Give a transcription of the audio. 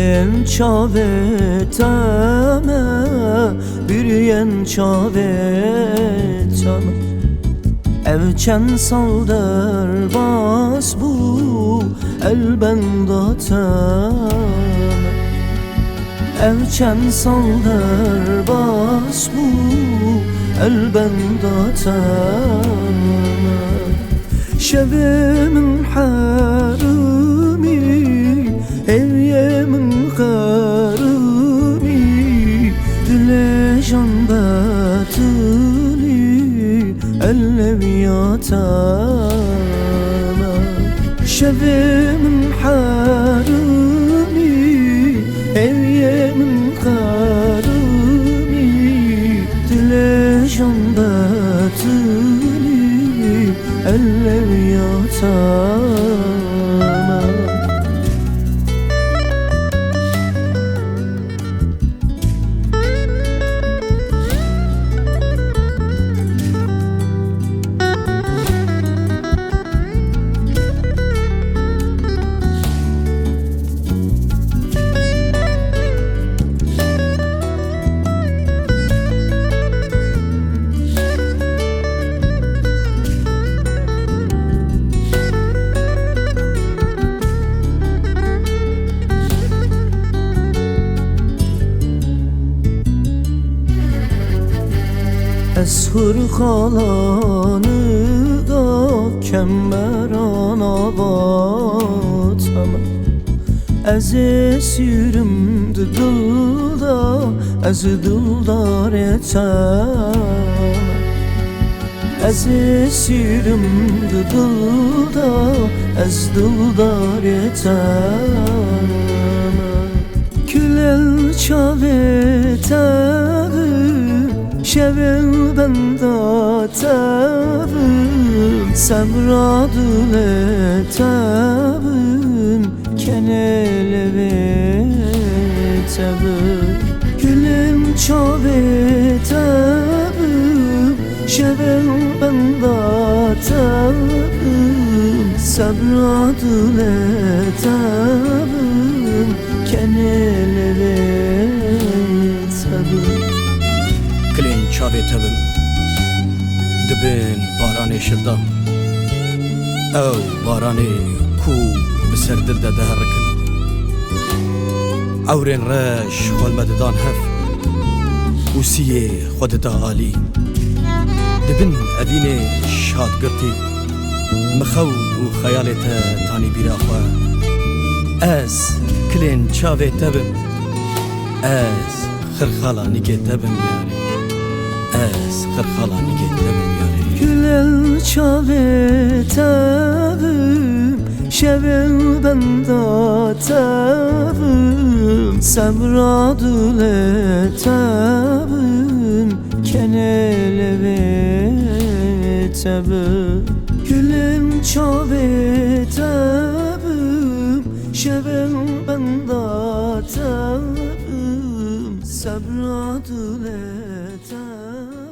Kilen çavetame bir yen çavetame Evçen salder bas bu elbendatame Evçen salder bas bu elbendatame Şevimin harimi evyemin karimi Dile can batili elleviyatama Şevimin harimi evyemin karimi Dile can batili elleviyatama Eshur xalanı da kemmeran avatama Ez esirimdi dilda ez dildar etame Ez esirimdi dilda ez dildar etame Külel çavetame Şevil bendatavim Semradületavim Kenelevetavim Gülüm çavetavim Şevil bendatavim Semradületavim Kenelevetavim Kilen çavetavim dibin baranê şirda Ew baranê ku bi ser dil de deherikin Ewrên reş xwe me didan hev û siyê xwe dida alî Dibin evînê şadgirtî mixew û xeyalê te tanî bîra xwe Ez kilen çavê te bim Ez xirxala nîgê te bim yarê Ez xirxala nîgê te bim yarê Külel çavetavim Şevil bendatavim Semradületavim Kenelevetavim Külel çavetavim Şevil bendatavim Semradületavim